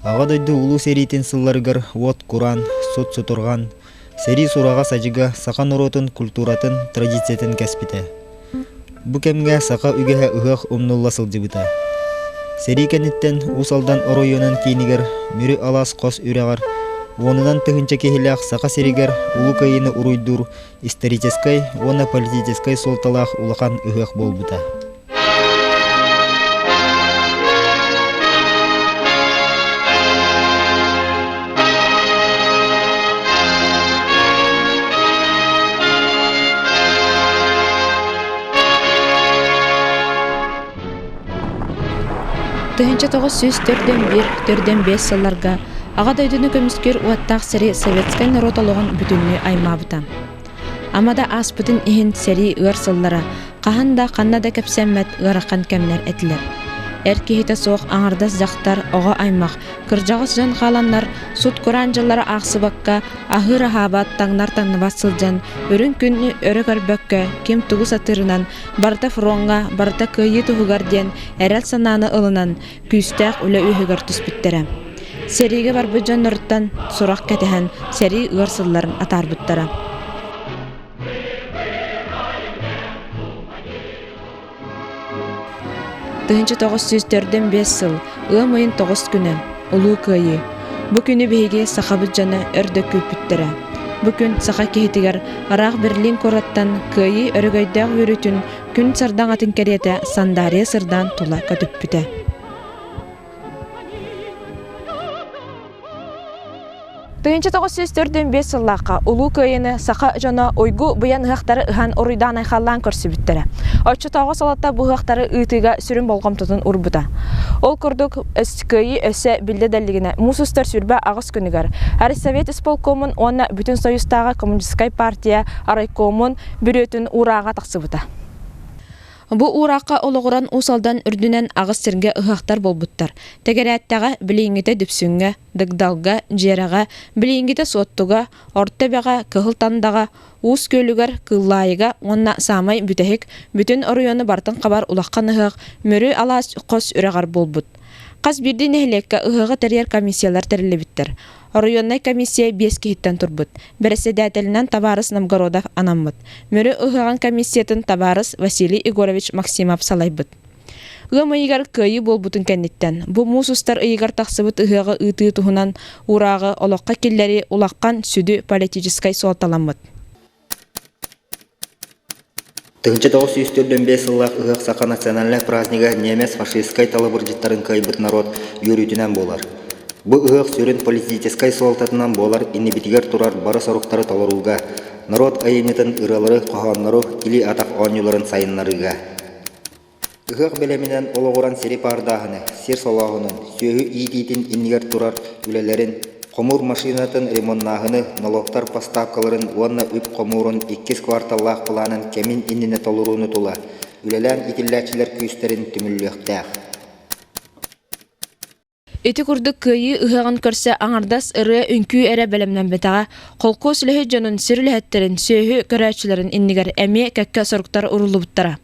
Ага дойду улу серитин сылларыгар вот Куран, сот сотурган, сери сурага сажыга сакан уротун культуратын традициятын кәспите. Бу кемге сака үгеһе ыгах умнулла сылжыбыта. Сери кенниттен усалдан оройонун кинигер мүрү алас кос үрегар, онынан тыгынча кехилях сака серигер улу кайыны уруйдур исторической, она политической солталах улахан ыгах болбута. Тыгынча 941-4-5 сылларга ага дойдуну көмүскөр уаттаах сери советскай народ ологон бүтүннү аймабыта. Амада аспытын ихин сери ыр сыллара каханда каннада кепсеммет ыракан кемнер этилер. Эркихите соох аңардас жактар ого аймак кыржагыс жан халаннар суд куранжылары аксыбакка ахыр ахабат таңнар таңныбас сылжан өрүн күннү өрө көрбөккө ким тугу сатырынан барта фронга барта кыйы тугугар ден эрел сананы ылынан күстәк үлө үйөгөр түспүттере. Сериге бар бу жоннорттан сурак кетехен сери ырсылларын атарбыттара. Тыгынча 904-5 сыл, ым айын 9 күні, улуу кыйы. Бу күнү бейге сахабыт жаны өрдө көпүттөрө. Бу күн саха кехитигер арақ Берлин кораттан кыйы өрөгөйдөг үрүтүн күн сардан атын керете Сандария сырдан тула көтүппүтө. Тыгынча 904-5 сыллакка улуу кыйыны саха жана ойгу буян ыхактары ыхан оруйдан айхаллан көрсүбүттөрө. Оччу тагы салатта бу ыхактары ыйтыга сүрүн болгомтотун урбута. Ол курдук кыйы өсө билдеделигине мусустар сүрбө агыс күнүгөр. Совет исполкомун онна бүтүн союздагы коммунистскай партия арайкомун бүрөтүн урага таксыбыта. Бу уракка ологоран усалдан үрдүнен агыс сирге ыхактар болбуттар. Тегерәттәгә билиңгите дүпсүнгә, дыгдалга, жерага, билиңгите соттуга, ортебега, кыгылтандага, ус көлүгөр, кыллайыга, онна самай бүтехик, бүтүн оройону бартын кабар улаккан ыхак, мөрү алас кос үрегар болбут. Каз бирдин эхлекке ыхыгы терьер комиссиялар терилебиттер. Районный комиссия 5 кихиттен турбут. Председателинен Табарыс Новгородов анаммыт. Мөрү ыхыган комиссиятын Табарыс Василий Егорович Максимов салайбыт. Ым ыйгар кыйы болбутун кенниттен. Бу мусустар ыйгар таксыбыт ыхыгы ыты туһунан урагы олокка киллери улаккан сүдү политической суалталаммыт. Тыгынча 904-5 сыллах ыгак сака национальный празднига немец фашистскай талыбыржыттарын кайбыт народ юрүтүнен болар. Бу ыгак сүрін политическай суалтатынан болар иннебитигер турар бары соруктары толоруга, народ айымытын ыралары коханнары или атак онюларын сайыннарыга. Ыгак белеминен ологоран сери пардахыны, сер солагынын, сөйі ийтитин иннигер турар үлелерин, комур машинатын ремоннахыны, налогтар поставкаларын, уанна үп комурун 2 кварталлах планын кемин иннине толуруну тула, үлелен итиллячилер күйістерин түмүллөктәк. Эти курдук кыйы ыхаган көрсө аңардас ыры үнкүү эре белемнен бетага колку сүлөһү жонун сүрүлөһөттерин сөйү көрөчүлөрүн иннигер эми кекке соруктар урулубуттара.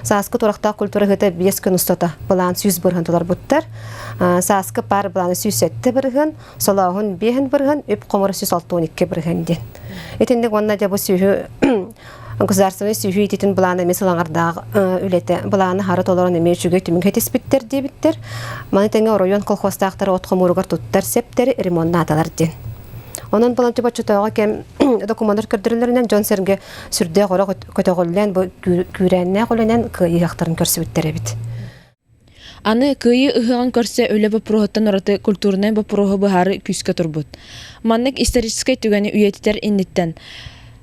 Сааскы туракта культура гыта 5 күн устата план 100 быргын толар буттар. Сааскы пар планы 107 быргын, солагын 5 быргын, үп комор 162 быргын ден. Этинде онна да бу сөйү государственный сүйүйтетін бұланы месалаңардағы үлеті бұланы хары толарын емешуге түмін кетеспіттер дебіттер. Манетенге район колхозтақтары отқымырығыр тұттар септері ремонтна аталар ден. Onun bulan tüba çötüğü kem dokumanlar kördürülerinden John Serge sürde qora kötөгөллен bu күрәнне qolenen kıyı yaxtarın körsübüttere bit. Аны кыйы ыхыган көрсө өлө бу проһоттан ораты культурный бу проһы бахары күскө турбут. Маннык исторический түгәне үйетитер инниттен.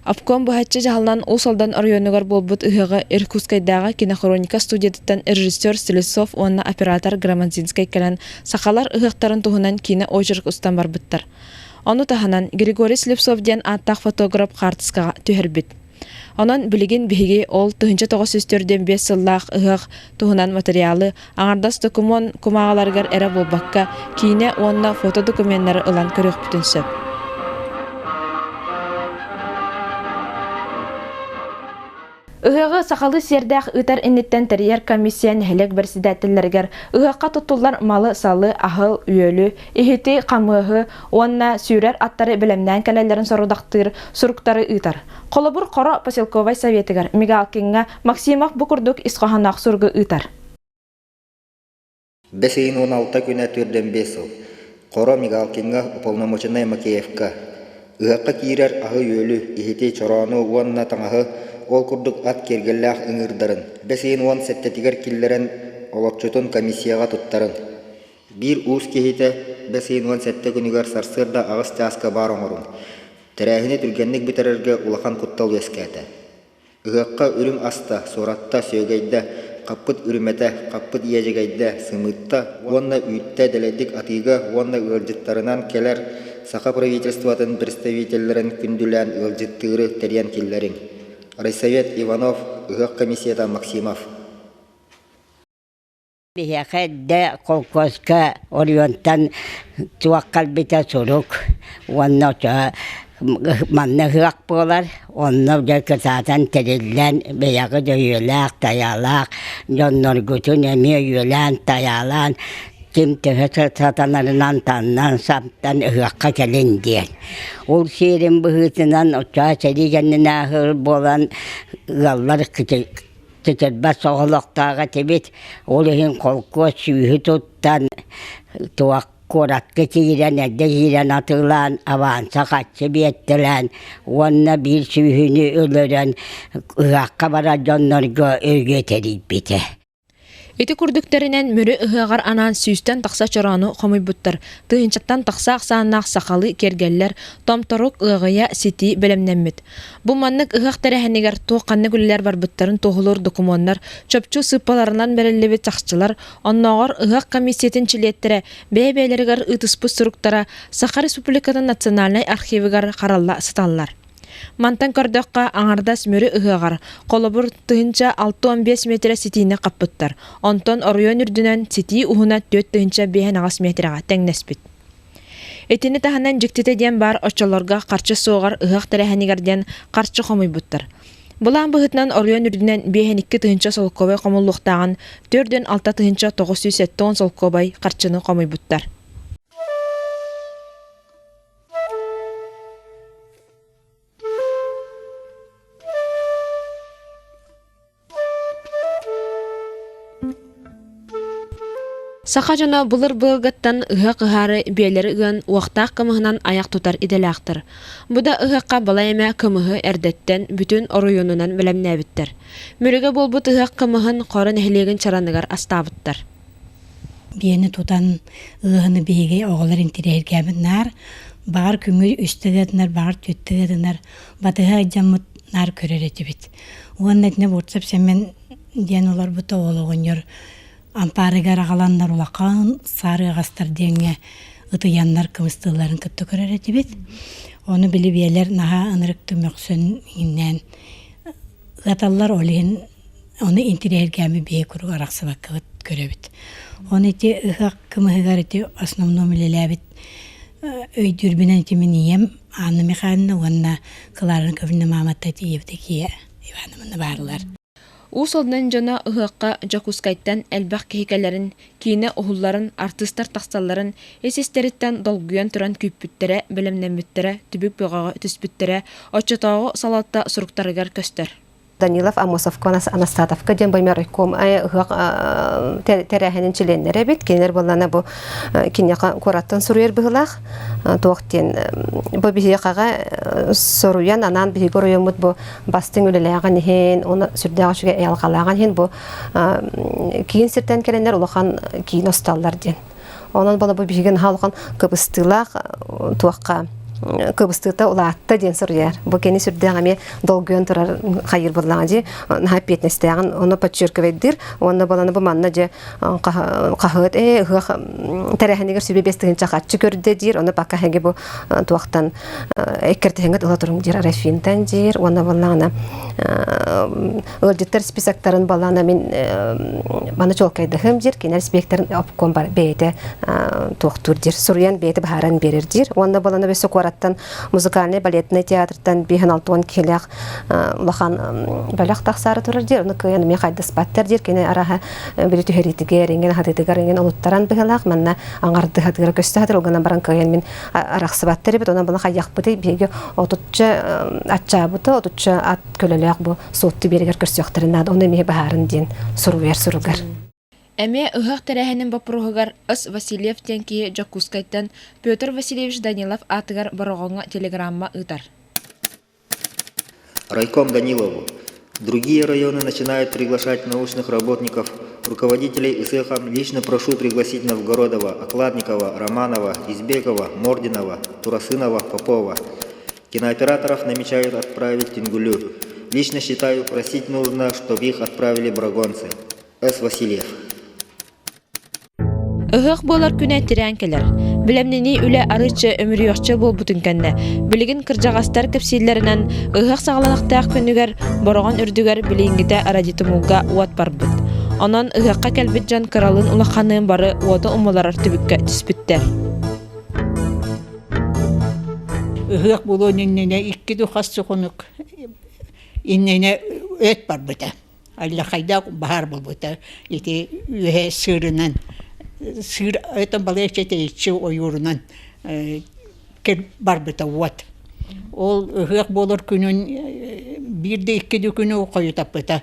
Апком бахатчы жаһалнан усалдан районугар болбут ыхыга Иркутскайдагы кинохроника студиятыттан режиссер Стелесов онна оператор Громадзинский келен сахалар ыхыктарын туһунан кино очерк устан барбыттар. Ону таханан Григорий Слепцов ден аттак фотограф картыскага түһөрбүт. Онон билигин биһиги ол 1904-5 сыллах ыгак туһунан материалы аңардас документ кумагаларгар эре болбакка кине онна фото документтары ылан көрөкпүтүнсөп. Ыһыгы сақалы сердәк ытар инниттен терьер комиссиян хелек берсидәтелләргәр ыһыкка тутулар малы салы ахыл үйөлү ихити камыгы онна сүрәр аттары белемнән кәләләрен сорудактыр суруктары ытар. Колобур коро поселковый советыгар Мигалкинга Максимов букурдук исқаханак сургы ытар. Бесейін 16 күнә түрден 5 ыл. Қора Мигалкинга уполномоченный Макеевка. Ыһакка кирер ахы үйөлү ихити чорону онна таңахы ол курдук ат кергеллах ыңырдарын. Бесейін 17 киллерен олопчутун комиссияға туттарын. Бир уус кехите бесейін 17 күнігер сарсырда ағыс тааска бар оңырын. Тәрәхіне түргенник бітерерге улахан куттал өскәті. Ыһакка үрім аста, соратта, сөйгейді, қаппыт үрімете, қаппыт иежегейді, сымытта, онна үйтті дәледік атыға, онна ылжыттарынан келер сақа правительстватын представителерін күнділән ылжыттыры тәрен киллерін. Райсовет Иванов, ыһак комиссияда Максимов. Бияхедде колкоска орионтан туаккал бита сорук, онно манна хыак болар, онно жакытатан териллен бияғы дөйелак, таялак, жоннор күтін эме үйелен, таялан, ким төһө сатанарынан таннан саптан ыһакка келин диен. Ол сирин быһытынан оча серигеннен ахыл болан галлар кытырба соғылықтаға тебет, ол ең қолқы сүйі тұттан туақ коратқы тейрен, әдді жирен атылан, аванса қатшы беттілен, онына бір сүйіні өлірен, ұғаққа бара жоннарға өйге терейіп бете. Ити күрдүктеринен мөрі ыһыгар анан сүүстен тақса чорану хомуйбуттар. Тыынчаттан тақса ақсааннаақ сақалы кергеллер, томторук ыгыя сити белемнеммит. Бу маннык ыгак тәрәһенигер тоққанны күллер барбыттарын тоғылыр документар, чөпчү сыппаларынан береллеби тақсчылар, онноғар ыгак комиссиятин чилеттере, бәйбәйлергер ытыспы суруктара, Саха Республикатын национальный архивигар қаралла сыталлар. Мантан көрдөкка аңардас мөрі ыһыгар, колобур тыынча 6-15 метр ситине каппыттар. Онтон оройон үрдүнөн сити уһуна 4-5 метрга теңнеспит. Этини таханан жиктете ден бар очолорга карчы соогар ыгак терехенигерден карчы хомуйбуттар. Булан быһытынан оройон үрдүнөн 5-2 тыынча солкобай комуллуктаган 4-6 тыынча 970 солкобай карчыны хомуйбуттар. Саха жана булыр былгаттан ыһак ыһары биелер ыган уактак кымыһынан аяк тутар иделактыр. Буда ыһакка балайма кымыһы эрдеттен бүтүн оройонунан белемнәбиттер. Мөрөгө болбут ыһак кымыһын корын эхлеген чараныгар астабыттар. Биени тутан ыһыны биеге оголарын тирергәбиннар, бар күңүл үстөгәднәр, бар төттөгәднәр, батыга жаммыт нар көрөрөтүбит. Уаннетне бурцап семен ден олар бута ологоньор Ампарыгар агаландар улакан сары агастар деңе ытыяннар кымыстыларын көттө көрөрөтү бит. Оны билип элер наха ынырык төмөксөн иннен гаталлар олен оны интерьергәме бие куру араксыбак көрөбүт. Оны те ыхак кымыгар те основном лелебит өйдүрбүнен тиминием аны механны онна кыларын көбүнө маматта тиевдеки иванымны барлар. Усолдан жана ыһыкка жакускайттан элбак кехикелерин, кийне ohulların, артистар тақсалларын, эсестериттен долгуян туран күппүттере, белемнеммүттере, түбүк бөгага түспүттере, очотоого салатта суруктарыгар көстөр. Данилов, Амосовка, Анастатовка, ден баймарыком, тәрәхенин чиленнере бит, кенер болана бу киняка кураттан суруер быгылах, тоқтен бу бихияқаға соруян, анан бихигор ойомут бу бастың үлеләған хен, оны сүрдәға шуға әялғалаған хен, бу кейін сиртен келенер улахан кейін осталлар ден. Онан бала бу бихиген халқан кыбыстылақ туаққа кыбыстыта улаатта ден суруяр. Бу кени сүрдәгәме долгуян турар хайыр булган ди, хаппетнестәгән, оны подчеркивайдыр, оны баланы бу манна же кахыт тәрәхенегер сүбе бестеген чакатчы көрдө дир, оны пока хәге бу туактан экертеңгет ула турым дир рафинтан дир, оны баланы өлдүттер списоктарын баланы мен бана чолкайды хем дир, кенер спектерин опком бар бейте туактур дир, суруян бейте бахаран берер дир, оны баланы бесе аттан музыкальный балетный театртан 5-6 келек улахан балак тахсары турар дер. Уны кыян мен кайда спаттер дер кене араха бир төһөритигер инген хатытыгар инген улуттаран быгалак манна аңарды хатыгар көстәдер улгана баран кыян мен араксыбаттер бит ona buna каяк бите биге отучча атчабыты отучча ат көлөлөк бу сотты бергер көрсөктөрүнө оны ме баарын дин суругар. Әме ыһак тәрәһенең бапругар Ыс Васильев тенки Жакускайттан Петр Васильевич Данилов атыгар борогонга телеграмма ытар. Райком Данилову. Другие районы начинают приглашать научных работников, руководителей ИСЭХом. Лично прошу пригласить Новгородова, Окладникова, Романова, Избекова, Мординова, Турасынова, Попова. Кинооператоров намечают отправить в Тенгулю. Лично считаю, просить нужно, чтобы их отправили брагонцы. С. Васильев. Ыһык болар күнә тирән келер. Билемнени үле арычы өмүрүөкчө болбутун кенне. Билигин кыржагастар кепсиллеринен ыһык сагаланактаак күнүгер борогон үрдүгер билиңгите арадитумулга уат барбыт. Онон ыһыкка келбит жан кыралын улаханын бары уота умаларар түбүккө түспүттер. Ыһык болон иннене 2 духас чоконук. Иннене өт барбыта. Алла хайда бахар болбута. Ити үе сырынан сыр это балечете ичи ойурунан кер барбыта вот. Ол ыһык болор күнүн 1-2 күнү коютапыта.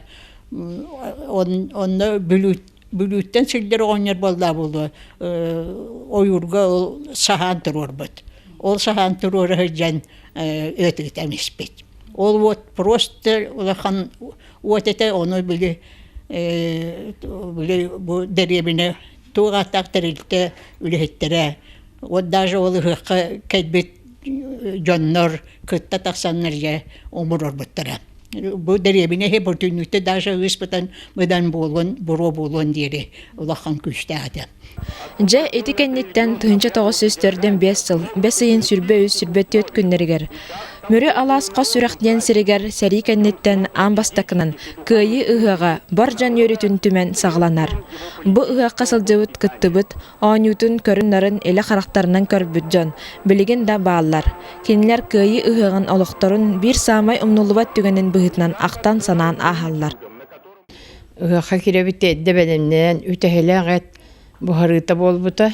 Онда бүлүттен сылдыр оңер болда болду. Ойурга ол сахан турурбут. Ол сахан туруру жан өтүтемиспит. Ол вот просто улахан вот это оно были бу деребине туга тактырылты үлехтере. Вот даже ол ыһыкка кайбит жоннор кытта таксаннарга умурор буттара. Бу деребине хе бутунуты даже ыспытан мыдан болгон буро болгон дири улахан күчтәде. Же этикенниттен 1905 жыл 5 йын сүрбө сүрбөтөт күннәргәр. Мөрө аласқа сүрәхтен сирегер сәри кенниттен амбастакынан кыйы ыһыга бар жан йөрүтүн түмен сагланар. Бу ыһакка сылжыбыт кыттыбыт, анютун көрүннарын эле характарынан көрбүт жан, билигин да баалар. Кинилер кыйы ыһыгын олокторун бир самай умнулубат түгенин быһытынан актан санаан ахаллар. Ыһакка киребите дебелемнен үтәһеләгәт бухарыта болбута.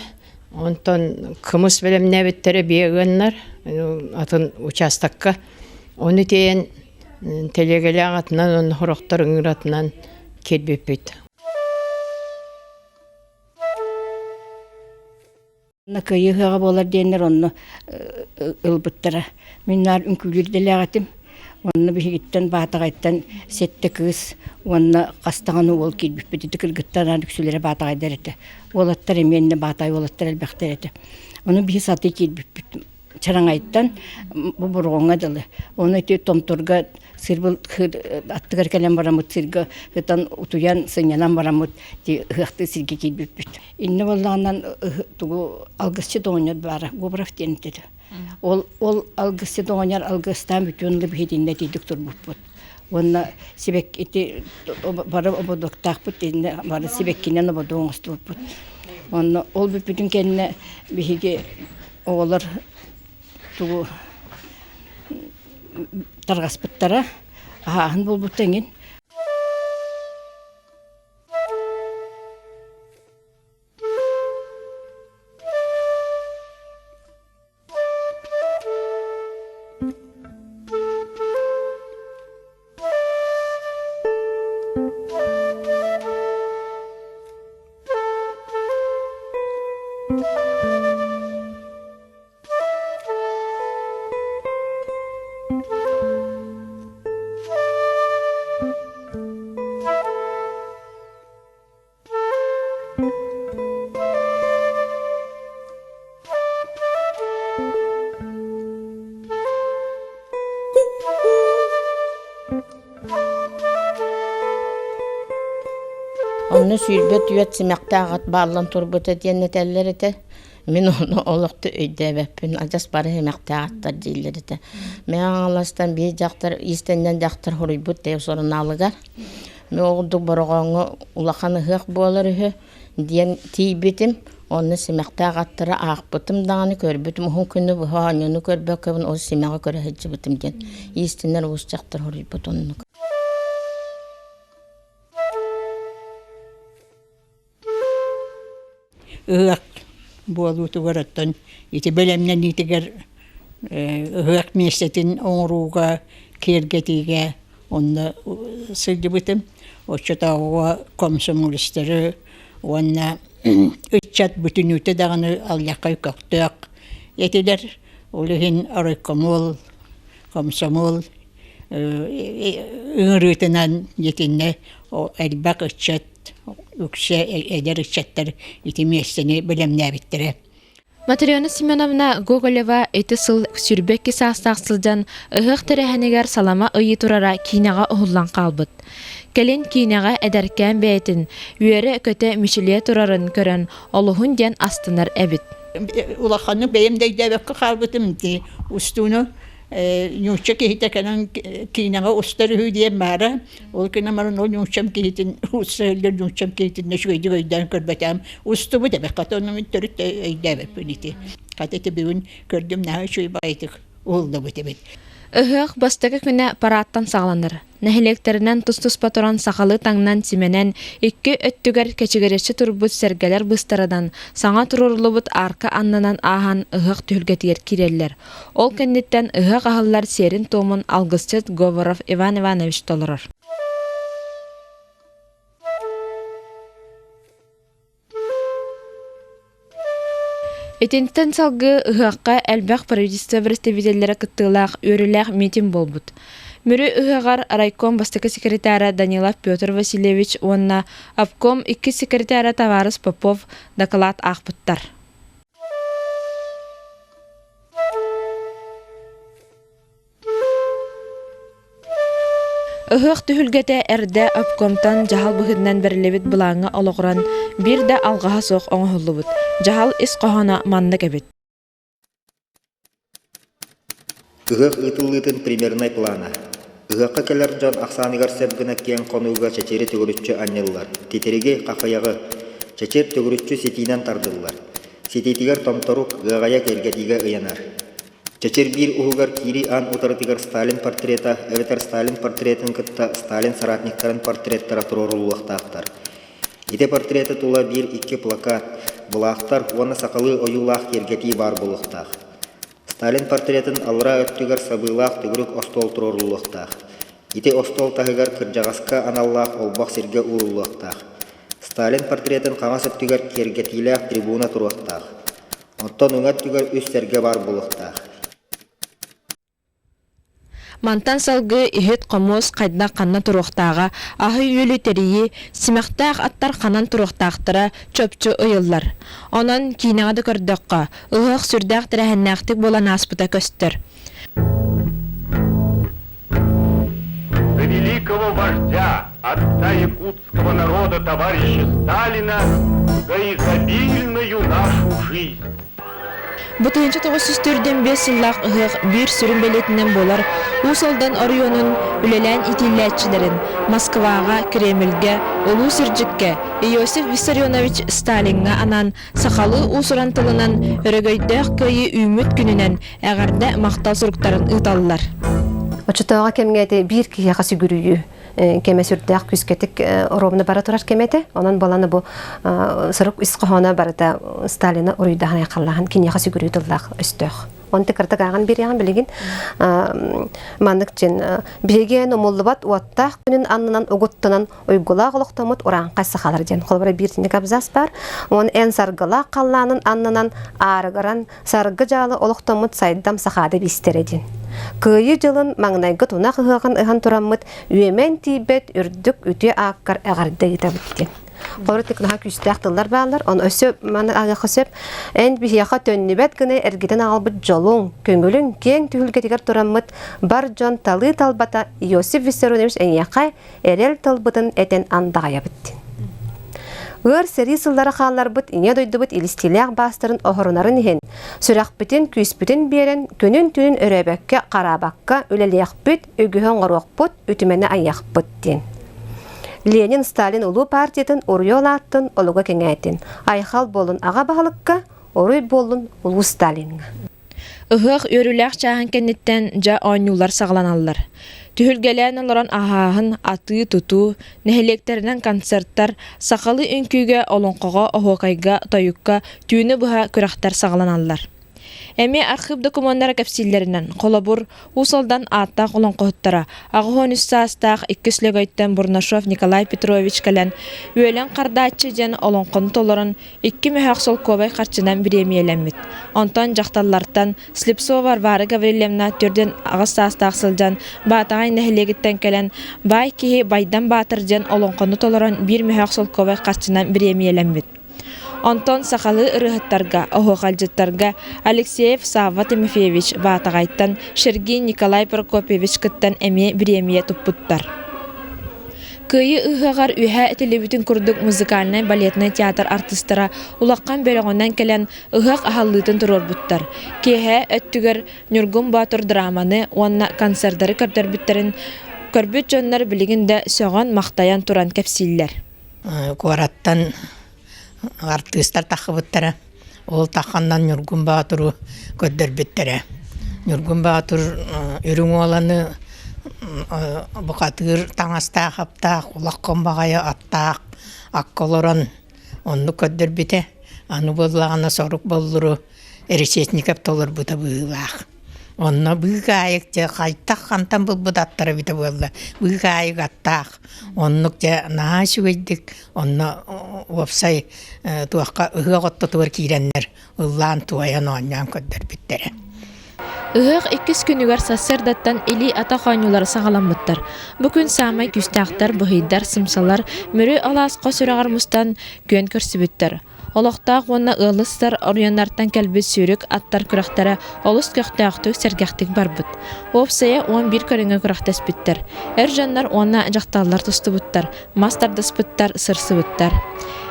Онтон кымыс белемне биттере биегеннер атын участокка. Оны тейен телегеле атынан он хорохтор ыңыратынан келбеппит. Накайыга болар денер онны ылбыттара. Миннар үнкүлүрделегатим. Онны бигиттен батагайттан сетте кыз, онны кастаганы ол келбеппит. Кыргыттан үксүлере батагайдерете. Олаттар эменне батай олаттар элбектерете. Оны биги саты келбеппит. Чараңайттан бу бургонга дылы. Оны те томторга сырбыл аттыгар келем барамыт сырга хытан утуян сынянан барамыт ти хыкты сырги келбеппит. Инне болгандан тугу алгысчы доонят бара гобрав тентеди. Ол алгысчы доонят алгыстан бүтүнлү бихидинде тидик турбуппут. Онна сибек ити бара ободоктакпут инне бара сибеккинен ободоңступпут. Онна ол бүтүн кенне бихиге оолар тугу таргаспыттара ахан болбуттеңин. Onu sürbet yüet simaqtağat bağlan turbuta diyennetellerde. Min onu oluktu öydebepin. Acas barı hemaqtağattar deyillerdi. Men ağlastan bir jaktar, istenden jaktar horubut dev sorun alıgar. Men oğuduk borğanı ulaqanı hıq boğaları. диен тийбитим, онны симақтағаттыра ақпытым дағаны көрбітім, ұхын күні бұға аньону көрбәкөбін, ол симаға көрі хеджі бітім ден. Истинер ұсчақтыр хорый бұт онны. Ыак болууту бараттан ити белемнен итигер ыак местетин оңруга кергетиге онна сылдыбытым очотауга комсомолистері онна ытчат бүтүнүтө даганы аллакай коктуак етилер олихин арыкомол комсомол ыңырытынан етинне элбак ытчат үксе эдер ытчаттар итиместени билемнәбиттере. Матрёна Семеновна Гоголева эти сыл сүрбекки састақсылдан ыһық тәрәһәнегер салама ыйы турара кинаға ұғылан қалбыт. Келен кинаға әдәркән бәйтін, үйері көте мүшіле турарын көрін олығын ден астынар әбіт. Улаханны бәйімдейдәбәккі қалбытым ди, устуну нюча кихите канан кинага устар хүдиен мара ол кина марын ол нючам кихитин устарлар нючам кихитин нешгойди гойдан көрбәтәм устубу дебе катонны төрүт әйдәбе пүнити катете бүген көрдүм нәһә шуй байтык олды бу дебет. Ыһық бастығы күні параттан сағланыр. Нәһілектерінен тұс-тұс паторан сақалы таңнан сименен икки өттігер кәчігереші турбут сәргелер бұстарадан саңа турурлубут арка аннанан ахан ыһық түлгетігер киреллер. Ол кәннеттен ыһық ағылар серин томын алгысчет Говоров Иван Иванович толырыр. Этентен салгы ыһаққа әлбәқ правительство представителері кыттылақ өріләқ митин болбут. Мүрі ыһағар райком бастықы секретары Данилов Петр Васильевич онна обком 2 секретары Товарыс Попов доклад ақпыттар. Ыһық түхілгеті әрді обкомтан жахал бұхыдынан бәрілебет бұлаңы олығыран бір де алғаға соқ оңғылы бұд. Жахал іс қоғана манны кәбет. Ыһық ытыллытын примерный плана. Ыһыққа келер жан ақсаныгар сәбгіна кен қонуға чәчері түгірітші аннеллар. Тетереге қақаяғы чәчер түгірітші сетинен тардылар. Сететігер томторук ғағая кергетіге ұянар. Чәчер бір ұғығар кири ан ұтарытығар Сталин портрета, әветер Сталин портретін кытта Сталин соратниктарын портреттара тұрорулуақтақтар. Ете портреті тула бір 2 плакат, бұлақтар, оны сақалы ойулақ кергети бар бұлықтақ. Сталин портретін алыра өттігар сабылақ түгірік остол тұрорулуақтақ. Ете остол тағығар кіржағасқа аналлақ олбақ серге ұлулуақтақ. Сталин портретін қаңас өттігар кергетилақ трибуна тұруақтақ. Оттон ұңат түгір үс серге бар бұлықтақ. Мантан салгы ихет қомос қайдна қанна тұруқтаға, ағы үйелі тәрейі, симақтақ аттар қанан тұруқтақтыра чөпчі ұйыллар. Онан кейнағады көрдіққа, ұғық сүрдәқ тірәхіннәқтік болан аспыта көстір. За великого вождя, отца якутского народа, товарища Сталина, за изобильную нашу жизнь. Бұтынчы 945 сыллақ ұғық бір сүрін белетінен болар, ұсалдан орионын үлелән итилләтчілерін Москваға, Кремльге, Улу Сирджикке, Иосиф Виссарионович Сталинға анан сақалы ұсыран тылынан өрігөйдәқ көйі үміт күнінен әғарда мақтал сұрықтарын ұталылар. Очытауға кемгеті бір кияға сүгірүйі. Кеме сүрдәк күскетік робны бара турар кемете. Онан баланы бұл сырық исқоғана барыда Сталина ұруйдағын айқаллағын кенеға сүгірүй тұллақ өстіғ. Оны текірдік ағын бір яғын білеген мандық жен бейген омоллыбат уаттақ күнін аннынан ұғыттынан ұйғылақ ұлықтамыт ұран қайсы қалар ден. Қолбара бір тінік абзас бар. Оның ән сарғылақ қалланын аннынан арығыран сарғы жалы ұлықтамыт сайдам сақады бестері ден. Күйі жылын маңнайғы туна қығығын ұған тұрамыд үйемен тейбет үрдік үте аққар әғарды етабыттен. Қолыр текінаға күстәқ тылдар бағалар, оны өсіп, маңы ағақы сөп, ән бейяқа төннебет күні әргеден ағалбыт жолың, көңілін кең түхілгетігер тұрамыд бар жон талы талбата Иосиф Виссарионович әнияқай әрел талбытын әтен андағая біттен. Өр сәрі сылдары қалар бұд, ине дойды бұд илістеліғ бастырын оғырынарын ехен. Сүрақ бүтін, күйіс бүтін берін, көнін түнін өрәбәкке, қарабаққа, өлеліяқ бүт, өгіғын ғыруақ бұд, үтімені аяқ бұд ден. Ленин Сталин улуу партиятын уруйол аттын олуга кеңәйтин. Айхал болун ага бағалыққа, оруй болун улуу Сталинга. Ыһык өрүләк чаһан кеннеттен жа ойнулар сагланаллар. Түһүлгәлән олорон аһаһын аты туту, нәһелектеринен концерттар, сакалы үнкүгә олонкога охокайга тойукка түүне буха күрәхтәр сагланаллар. Эми архив документтары кепсиллеринен колобур усалдан аттак олонкоттара агыхон үссастак иккислегөйттен Бурнашов Николай Петрович кален үөлен кардачы жен олонкон толорон 2 мехаксол кобай карчынан биремиелеммит. Онтон жакталлартан Слепцова Варвара Гаврилевна төрден агыстастак сылжан батагай нехлегиттен келен бай кихи байдан батыр жен олонкону толорон 1 мехаксол кобай карчынан биремиелеммит. Антон Сахалы ырыхаттарга, охокалжыттарга Алексеев Савва Тимофеевич батагайттан Сергей Николай Прокопьевич кыттан эме биремие туппуттар. Кыйы ыхагар үһә телебитин курдук музыкальный балетный театр артисттара улаккан бөлөгөннән келен ыхак ахаллытын турорбуттар. Кеһә өттүгөр Нургун Батыр драманы, онна концерттары көрдөрбүттерин көрбүт жоннор билигинде сөгөн мактаян туран кепсиллер. Кораттан артисттар тахыбыттара, ол таханнан Нургун Батыру көддөрбүттере. Нургун Батыр үрүң оланы букатыр таңастаак аптаак, улаккон багая аттаак, акколорон онну көддөрбүте. Аны боллагана сорук боллуру Эрешетников толор бута быылаак. Онна быгайык же кайтак хантан булбудаттары бите болду. Быгайык аттаак. Оннук же наашы өйдік. Онна опсай туаққа ыготто туар киреннер. Уллаан туаян оннян көддөр биттере. Ыгык 2 күнүгөр сассердаттан или ата хойнулары сагаламмыттар. Бүкүн самай күстактар, быхыйдар, сымсалар, мөрү алас косурагар мустан көн көрсүбүттер. Олоқтақ онна ылыстар орионнартан кәлбі сүйрік аттар күрақтары олыс көқтіяқтық сәргәқтік бар бұд. Опсая 11 көріңі күрақтас біттер. Әр жандар онна жақталар тұсты бұттар, мастардыс бұттар, сырсы бұттар.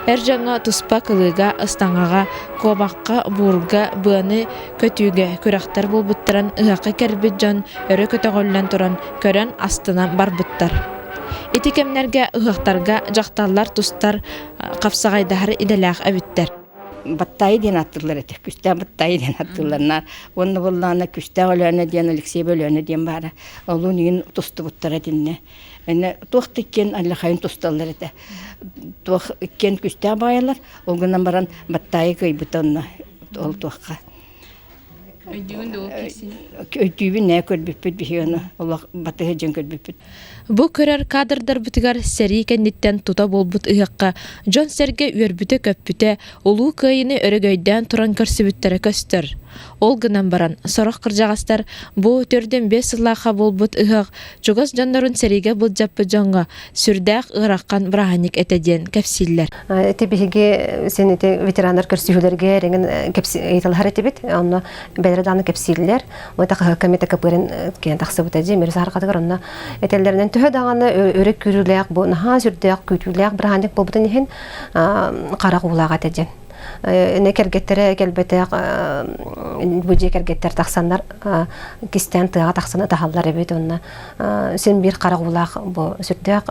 Әр жаңа тұспа кылыға, ыстаңаға, қобаққа, бұрға, бұны, көтүйге күрақтар бұл бұттаран ұғаққа кәрбіт жан, өрі көтіғоллан тұран, көрін астынан бар бұттар. Этикемнерге, ыгактарга, жакталлар, тустар, капсагайдары иделак әбиттер. Баттай ден аттылар эте, күстә баттай ден аттыларнар. Онны буллана күстә өләне ден Алексей өләне ден бара. Олу нин тусту буттара динне. Эне тохтыкен Аллахайын тусталлар эте. Тох кен күстә байлар, ол гынан баран баттай кый бутонна ол тохка. Өйдүүбүн нэ көрбүппүт бихиона, Аллах батыгы жен көрбүппүт. Бу көрөр кадрдар бутыгар сери кенниттен тута болбут ыгакка, Жон Серге үөрбүтө көппүтө, улуу кыйыны өрөгөйдөн туран көрсүбүттөрө көстөр. Ол гынан баран, сорох кыржагастар, бу төрдөн 5 сыллаха болбут ыгак, жогос жоннорун сериге булжаппы жонго, сүрдәк ыраккан браханик этеден кепсиллер. Эти биһиги сен эти ветерандар көрсүлөргө ренген кепси ыйталар этебит, онно бедерданы кепсиллер, мыта комитет капырын кен таксыбыта же мер саркатыгар онно этеллеринен төһө даганы өрөк күрүләк, бу наха сүрдәк күтүләк браханик болбутун ихин карагуулага теден. Ne kergettere gelbete buje kergetter taksanlar kisten tığa taksana tahallar evet onna sen bir qaragulaq bu sürdək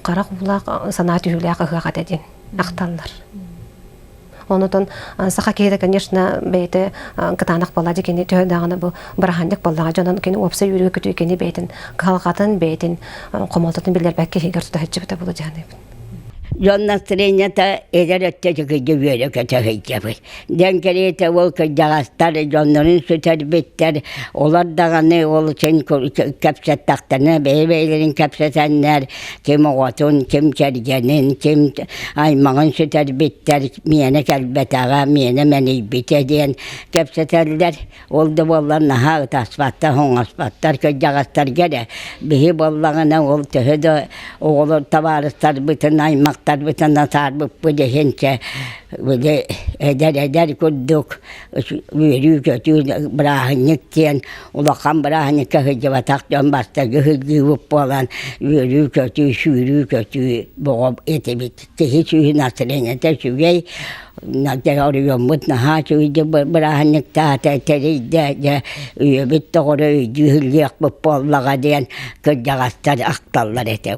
qaragulaq sanat üyülək ıqaq edin aqtallar. Ondan saqa keyde конечно beyte qıtanaq boladı keni töydağını bu barahandik bolağa jonan keni opsa yürüge kötü keni beytin qalqатын beytin qomaltатын billər bəkki higar tuta həcbete bolacağını. John Настроенията eder ötecek gibi kötü Den kerete ol kıcagastar John'ların süter bitter. Olar dağını ol sen kapset taktana beylerin kapsetenler kim oğatun kim kergenin kim aymağın süter bitter miyene kelbetağa miyene meni bitediyen kapseterler oldu bollar naha asfatta hon asfattar kıcagastar gere bihi bollağına ol tühüdü oğulur tavarıstar bütün aymakta Астар бытана сарбып быдехенче быде эдер курдук үйрүү көтүү брахынник тен улахан брахынникке хыжыбатак жон бастагы хыжыбып болан үйрүү көтүү шүүрүү көтүү боғоб этебит техи сүйі настроенете сүгей Нагорыйоммут наха чуйды брахынник таата терейде үйөбит тоғыры үйдü хылгыяк бып боллага ден кырдягастар акталлар эте.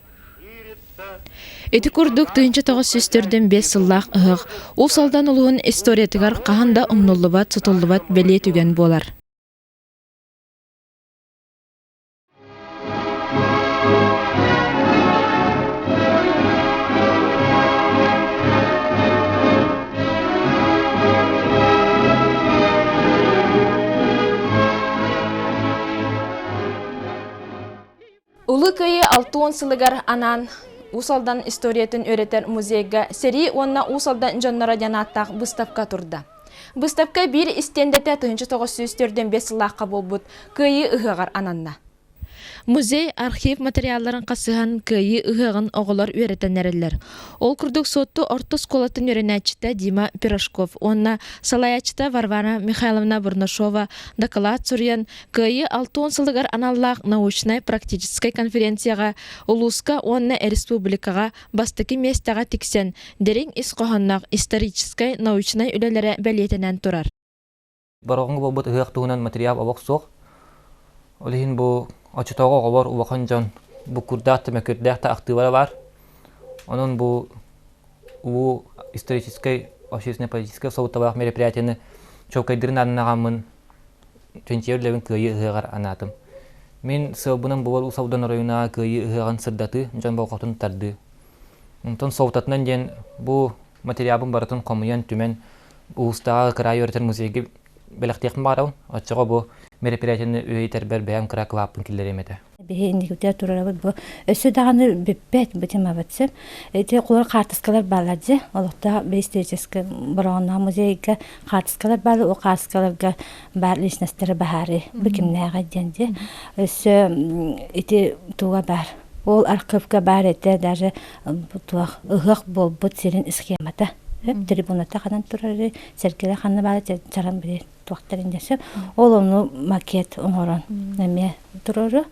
Эти курдук 1905 сыллах ыгык. Ул салдан улуун историятыгар каханда умнуллубат, сутуллубат беле түген болар. Улы көйі 6 сылыгар анан Усалдан историятын өретер музейга сери онна усалдан жоннора жанаттақ выставка турда. Выставка бир истендете 1905 сыллаққа болбут көйі ыгығар ананна. Музей архив материалларын қасыған көйі ыгығын оғылар өретенерелер. Ол күрдік сотты орты сколатын өренәчіті Дима Пирожков, онна салаячыта Варвара Михайловна Бурнашова доклад сурьян көйі 6 сылыгар аналлақ научной практической конференцияға Улуска онна республикаға бастыки местаға тиксен дерин исқоғаннақ исторической научной үлелері бәлетенен тұрар. Бароғыңғы болбыт ыгық туғынан материал абақ соқ. Олихин бұл Açıtoğa qobar uvaxancan bu kurdaqta mekurdaqta активара бар. Onun bu исторической, общественно-политической соутовых мероприятияны чокайдырын аннағамын чөнчерлебін көйі ұғығар анатым. Мен сылбының бұл ұсаудан района көйі ұғығын сырдаты жан балқотын тарды. Онтон соутатынан ден бұл материалын барытын қомыян түмен ұстаға қырай өретер музейге белектеқін барауын. Açıға бұл мероприятияны өйтер бәр бәйім қырақ лапын келдер емеді. Индикатор турары бу өсө даганы беппет бутема батсып эти кулар картаскалар балады олокта исторический бұрауына музейге картаскалар балы о картаскаларга бар личностьтер баары бикимнега денде өсө эти туга бар ол архивга бар эте даже туга ыгык болбут серин схемата трибуната канан турары серкеле ханны бары чаран бир туактарын жасап ол ону макет оңорон эме турары.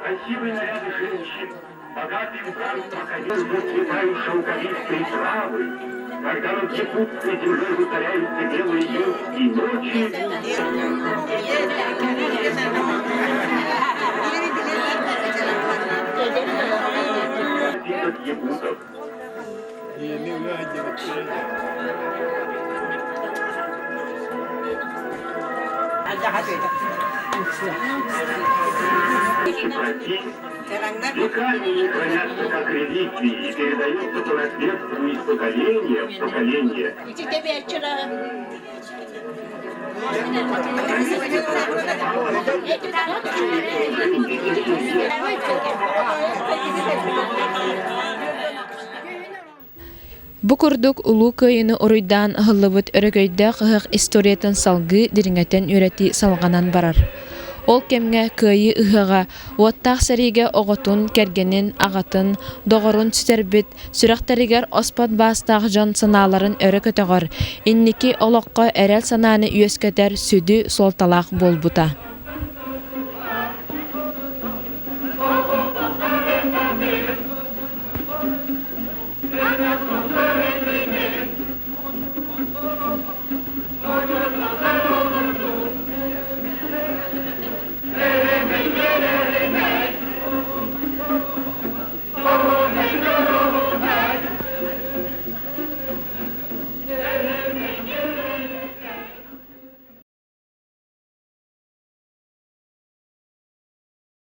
Красивые наряды женщин, богатый убран проходил зацветают шелковистой травы, когда над якутской землей воцаряются белые июньские ночи. От якутов. Веками не хранятся как реликвии и передаются по наследству из поколения в поколение. Бу курдук улуу көйіні оруйдан ғылыбыт өрөгөйді қығық историятын салғы дириңетен үрети салғанан барар. Ол кемге көйі ұғыға, уаттақ сәриге оғытын, кергенін, ағатын, доғырын түстербіт, сүрәқтерігер оспат бастақ жан саналарын өрі көтіғыр, инники олыққа әрел сананы үйескетер сүді солталақ болбута.